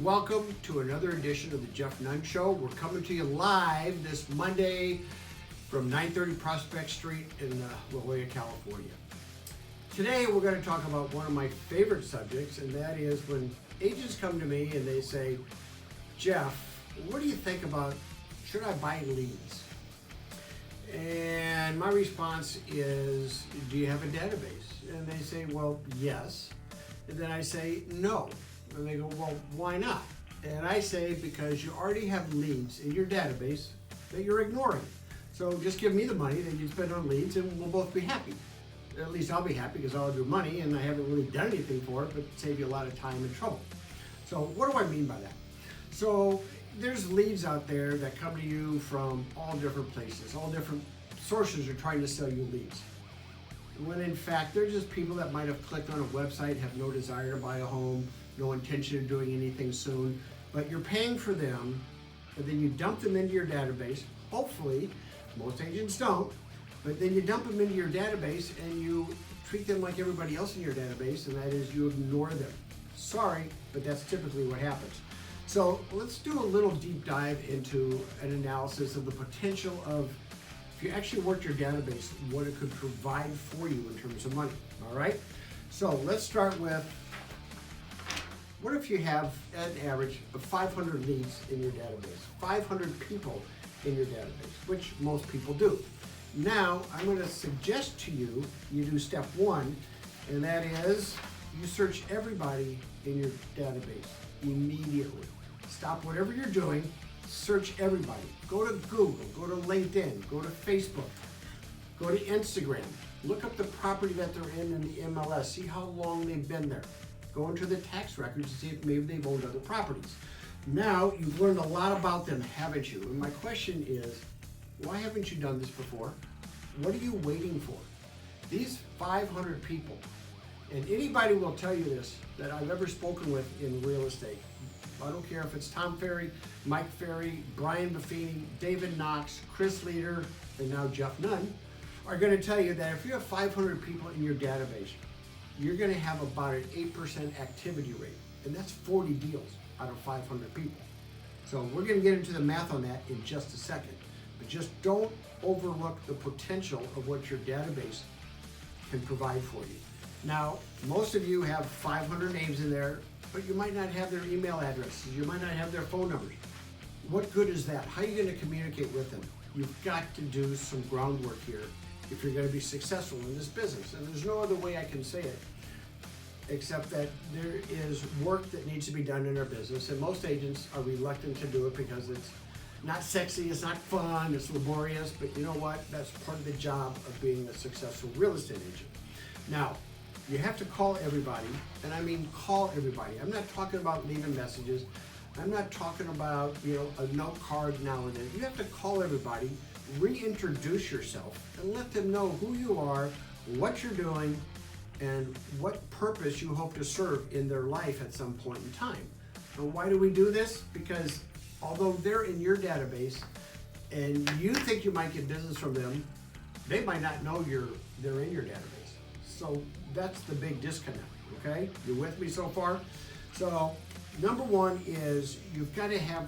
welcome to another edition of the Jeff Nunn Show. We're coming to you live this Monday from 930 Prospect Street in La Jolla, California. Today we're going to talk about one of my favorite subjects, and that is when agents come to me and they say, Jeff, what do you think about, should I buy leads? And my response is, do you have a database? And they say, well, yes. And then I say, no. And they go, well, why not? And I say, because you already have leads in your database that you're ignoring. So just give me the money that you spend on leads and we'll both be happy. At least I'll be happy because I'll have your money and I haven't really done anything for it, but save you a lot of time and trouble. So what do I mean by that? So there's leads out there that come to you from all different places, all different sources are trying to sell you leads. When in fact, they're just people that might have clicked on a website, have no desire to buy a home, no intention of doing anything soon, but you're paying for them, and then you dump them into your database. Hopefully, most agents don't, but then you dump them into your database and you treat them like everybody else in your database, and that is you ignore them. Sorry, but that's typically what happens. So let's do a little deep dive into an analysis of the potential of, if you actually worked your database, what it could provide for you in terms of money, all right? So let's start with, what if you have an average of 500 leads in your database, 500 people in your database, which most people do. Now, I'm going to suggest to you, you do step one, and that is you search everybody in your database immediately. Stop whatever you're doing, search everybody. Go to Google, go to LinkedIn, go to Facebook, go to Instagram. Look up the property that they're in the MLS, see how long they've been there. Go into the tax records and see if maybe they've owned other properties. Now, you've learned a lot about them, haven't you? And my question is, why haven't you done this before? What are you waiting for? These 500 people, and anybody will tell you this that I've ever spoken with in real estate. I don't care if it's Tom Ferry, Mike Ferry, Brian Buffini, David Knox, Chris Leader, and now Jeff Nunn, are going to tell you that if you have 500 people in your database, you're going to have about an 8% activity rate, and that's 40 deals out of 500 people. So we're going to get into the math on that in just a second, but just don't overlook the potential of what your database can provide for you. Now, most of you have 500 names in there, but you might not have their email addresses, you might not have their phone numbers. What good is that? How are you going to communicate with them? You've got to do some groundwork here if you're going to be successful in this business. And there's no other way I can say it except that there is work that needs to be done in our business, and most agents are reluctant to do it because it's not sexy, it's not fun, it's laborious, but you know what? That's part of the job of being a successful real estate agent. Now, you have to call everybody, and I mean call everybody. I'm not talking about leaving messages. I'm not talking about, a note card now and then. You have to call everybody, reintroduce yourself, and let them know who you are, what you're doing, and what purpose you hope to serve in their life at some point in time. And why do we do this? Because although they're in your database and you think you might get business from them, they might not know they're in your database. So that's the big disconnect, okay? You with me so far? So number one is you've got to have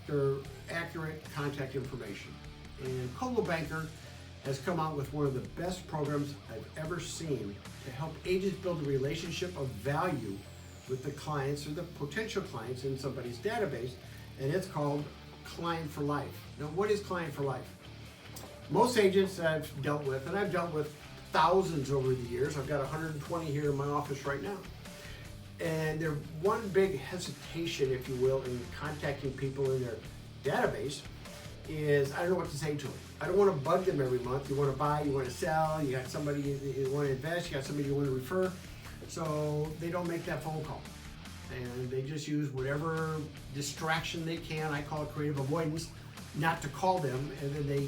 their accurate contact information. And Coldwell Banker has come out with one of the best programs I've ever seen to help agents build a relationship of value with the clients or the potential clients in somebody's database, and it's called Client for Life. Now, what is Client for Life? Most agents I've dealt with, and I've dealt with thousands over the years, I've got 120 here in my office right now, and their one big hesitation, if you will, in contacting people in their database is, I don't know what to say to them. I don't want to bug them every month. You want to buy, you want to sell, you got somebody you want to invest, you got somebody you want to refer. So they don't make that phone call. And they just use whatever distraction they can, I call it creative avoidance, not to call them, and then they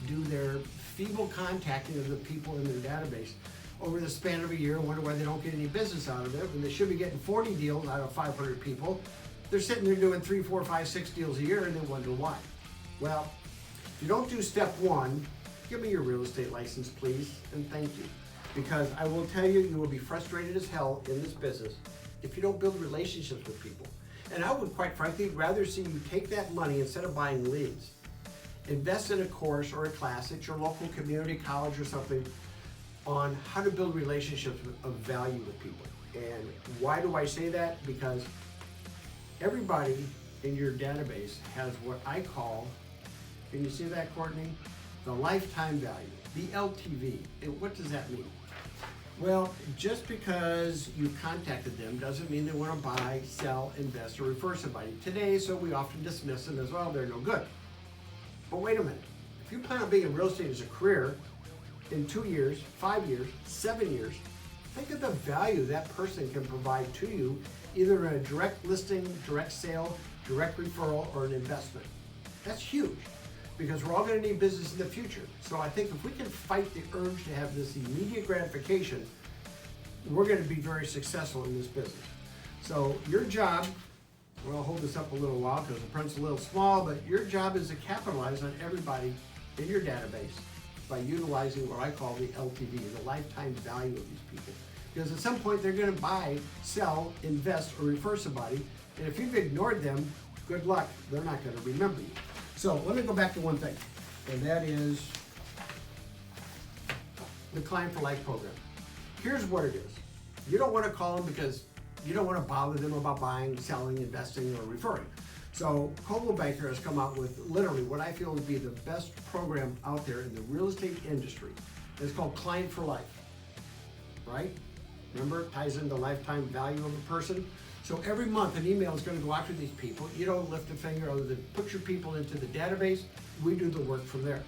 do their feeble contacting of the people in their database over the span of a year, wonder why they don't get any business out of it, when they should be getting 40 deals out of 500 people. They're sitting there doing 3, 4, 5, 6 deals a year, and they wonder why. Well, if you don't do step one, give me your real estate license, please, and thank you. Because I will tell you, you will be frustrated as hell in this business if you don't build relationships with people. And I would, quite frankly, rather see you take that money instead of buying leads. Invest in a course or a class at your local community college or something on how to build relationships of value with people. And why do I say that? Because everybody in your database has what I call, can you see that, Courtney? The lifetime value, the LTV. And what does that mean? Well, just because you contacted them doesn't mean they want to buy, sell, invest, or refer somebody. Today, so we often dismiss them as, well, they're no good. But wait a minute. If you plan on being in real estate as a career in 2 years, 5 years, 7 years, think of the value that person can provide to you, either in a direct listing, direct sale, direct referral, or an investment. That's huge, because we're all going to need business in the future. So I think if we can fight the urge to have this immediate gratification, we're going to be very successful in this business. So your job, well, I'll hold this up a little while because the print's a little small, but your job is to capitalize on everybody in your database by utilizing what I call the LTV, the lifetime value of these people. Because at some point they're going to buy, sell, invest, or refer somebody, and if you've ignored them, good luck, they're not going to remember you. So let me go back to one thing, and that is the Client for Life program. Here's what it is. You don't want to call them because you don't want to bother them about buying, selling, investing, or referring. So Coldwell Banker has come out with literally what I feel would be the best program out there in the real estate industry. It's called Client for Life, right? Remember, it ties into the lifetime value of a person. So every month an email is going to go out to these people. You don't lift a finger other than put your people into the database. We do the work from there,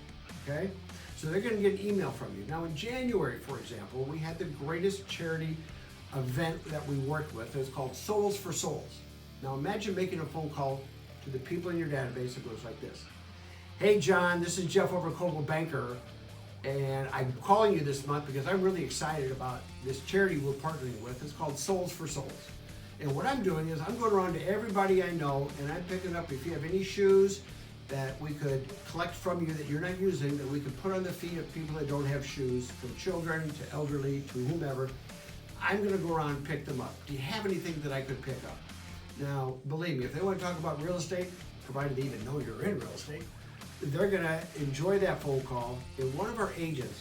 okay? So they're going to get an email from you. Now in January, for example, we had the greatest charity event that we worked with. It's called Souls for Souls. Now imagine making a phone call to the people in your database. It goes like this. Hey John, this is Jeff over at Coldwell Banker, and I'm calling you this month because I'm really excited about this charity we're partnering with. It's called Souls for Souls. And what I'm doing is I'm going around to everybody I know, and I'm picking up if you have any shoes that we could collect from you that you're not using, that we could put on the feet of people that don't have shoes, from children to elderly to whomever. I'm going to go around and pick them up. Do you have anything that I could pick up? Now, believe me, if they want to talk about real estate, provided they even know you're in real estate, they're going to enjoy that phone call. And one of our agents,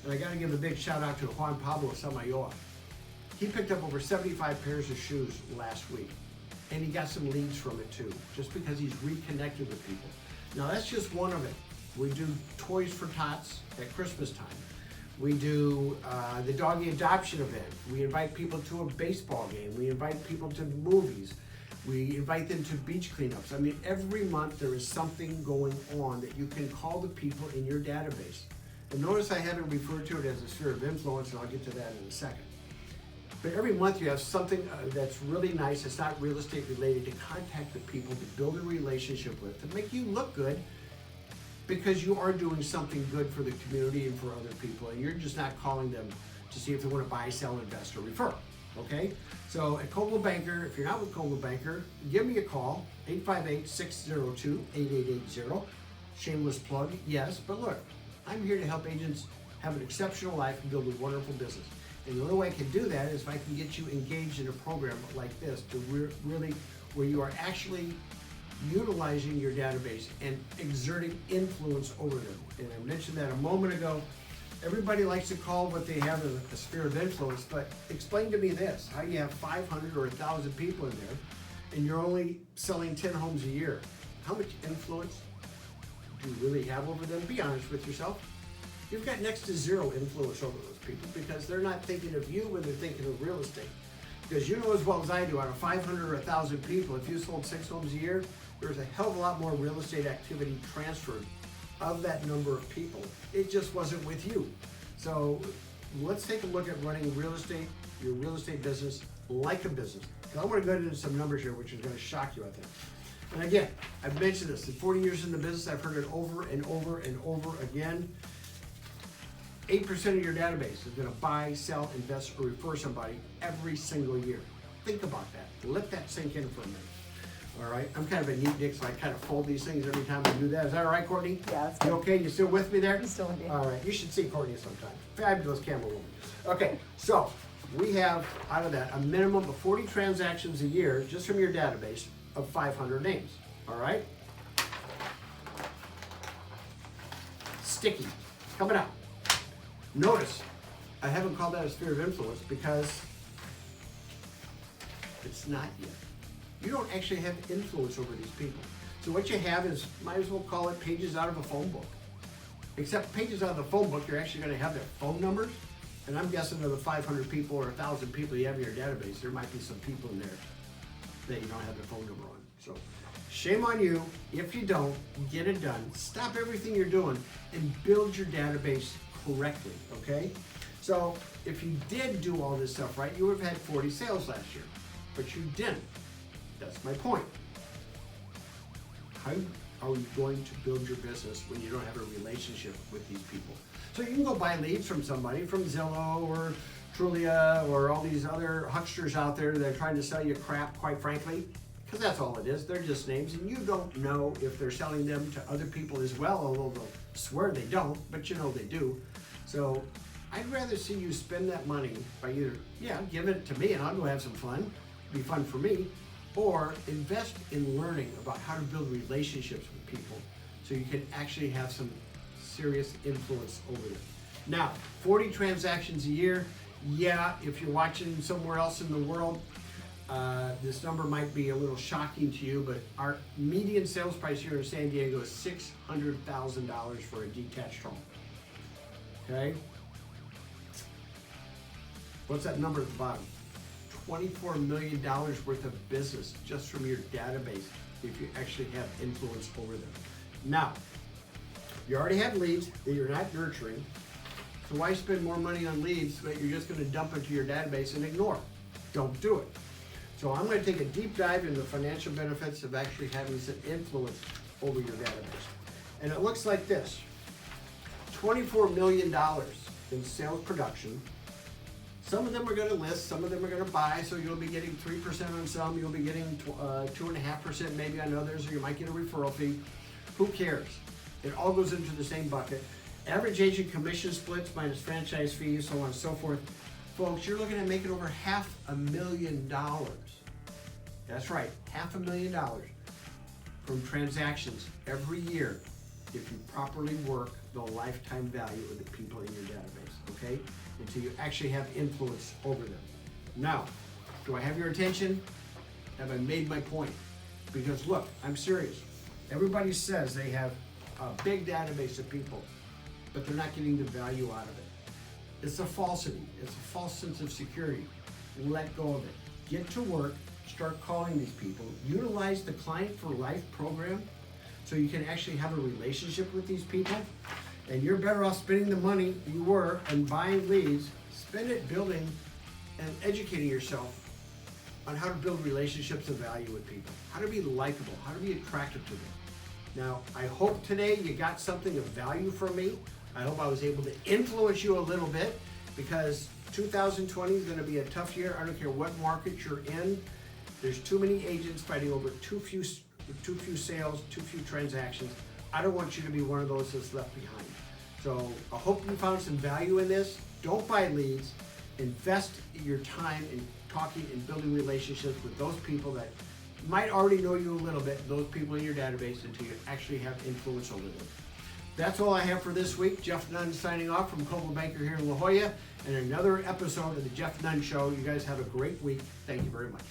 and I got to give a big shout out to Juan Pablo Samayoa, he picked up over 75 pairs of shoes last week, and he got some leads from it too, just because he's reconnected with people. Now that's just one of it. We do Toys for Tots at Christmas time. We do the doggy adoption event. We invite people to a baseball game. We invite people to movies. We invite them to beach cleanups. I mean, every month there is something going on that you can call the people in your database. And notice I haven't referred to it as a sphere of influence, and I'll get to that in a second. But every month you have something that's really nice, it's not real estate related, to contact the people, to build a relationship with, to make you look good, because you are doing something good for the community and for other people, and you're just not calling them to see if they want to buy, sell, invest, or refer, okay? So at Coldwell Banker, if you're not with Coldwell Banker, give me a call, 858-602-8880. Shameless plug, yes, but look, I'm here to help agents have an exceptional life and build a wonderful business. And the only way I can do that is if I can get you engaged in a program like this, to really, where you are actually utilizing your database and exerting influence over them. And I mentioned that a moment ago. Everybody likes to call what they have a sphere of influence, but explain to me this, how you have 500 or 1,000 people in there, and you're only selling 10 homes a year. How much influence do you really have over them? Be honest with yourself. You've got next to zero influence over those people, because they're not thinking of you when they're thinking of real estate. Because you know as well as I do, out of 500 or 1,000 people, if you sold 6 homes a year, there's a hell of a lot more real estate activity transferred of that number of people. It just wasn't with you. So let's take a look at running real estate, your real estate business, like a business. I want to go into some numbers here, which is going to shock you, I think. And again, I've mentioned this, in 40 years in the business, I've heard it over and over and over again. 8% of your database is going to buy, sell, invest, or refer somebody every single year. Think about that. Let that sink in for a minute. All right, I'm kind of a neat dick, so I kind of fold these things every time I do that. Is that all right, Courtney? Yeah, that's good. You okay? You still with me there? I'm still with you. All right, you should see Courtney sometime. Fabulous camera woman. Okay, so we have, out of that, a minimum of 40 transactions a year just from your database, of 500 names, all right? Sticky, coming up. Notice, I haven't called that a sphere of influence because it's not yet. You don't actually have influence over these people. So what you have is, might as well call it pages out of a phone book. Except pages out of the phone book, you're actually gonna have their phone numbers. And I'm guessing of the 500 people or 1,000 people you have in your database, there might be some people in there that you don't have their phone number on. So shame on you if you don't. Get it done. Stop everything you're doing and build your database correctly, okay? So if you did do all this stuff right, you would have had 40 sales last year, but you didn't. That's my point. How are you going to build your business when you don't have a relationship with these people? So you can go buy leads from somebody, from Zillow or Trulia or all these other hucksters out there that are trying to sell you crap, quite frankly, because that's all it is. They're just names, and you don't know if they're selling them to other people as well, although they'll swear they don't, but you know they do. So I'd rather see you spend that money by either, give it to me and I'll go have some fun, it'll be fun for me, or invest in learning about how to build relationships with people so you can actually have some serious influence over them. Now, 40 transactions a year, if you're watching somewhere else in the world, this number might be a little shocking to you, but our median sales price here in San Diego is $600,000 for a detached home. Okay? What's that number at the bottom? $24 million worth of business just from your database if you actually have influence over them. Now, you already have leads that you're not nurturing, so why spend more money on leads that you're just going to dump into your database and ignore? Don't do it. So I'm going to take a deep dive into the financial benefits of actually having some influence over your database. And it looks like this. $24 million in sales production. Some of them are going to list, some of them are going to buy, so you'll be getting 3% on some, you'll be getting 2.5% maybe on others, or you might get a referral fee. Who cares? It all goes into the same bucket. Average agent commission splits minus franchise fees, so on and so forth. Folks, you're looking at making over $500,000. That's right, $500,000 from transactions every year if you properly work the lifetime value of the people in your database, okay? Until you actually have influence over them. Now, do I have your attention? Have I made my point? Because look, I'm serious. Everybody says they have a big database of people, but they're not getting the value out of it. It's a falsity. It's a false sense of security. Let go of it. Get to work. Start calling these people. Utilize the Client for Life program so you can actually have a relationship with these people. And you're better off spending the money you were and buying leads. Spend it building and educating yourself on how to build relationships of value with people, how to be likable, how to be attractive to them. Now, I hope today you got something of value from me. I hope I was able to influence you a little bit, because 2020 is going to be a tough year. I don't care what market you're in. There's too many agents fighting over too few sales, too few transactions. I don't want you to be one of those that's left behind. So I hope you found some value in this. Don't buy leads. Invest your time in talking and building relationships with those people that might already know you a little bit, those people in your database, until you actually have influence over them. That's all I have for this week. Jeff Nunn signing off from Coldwell Banker here in La Jolla, and another episode of the Jeff Nunn Show. You guys have a great week. Thank you very much.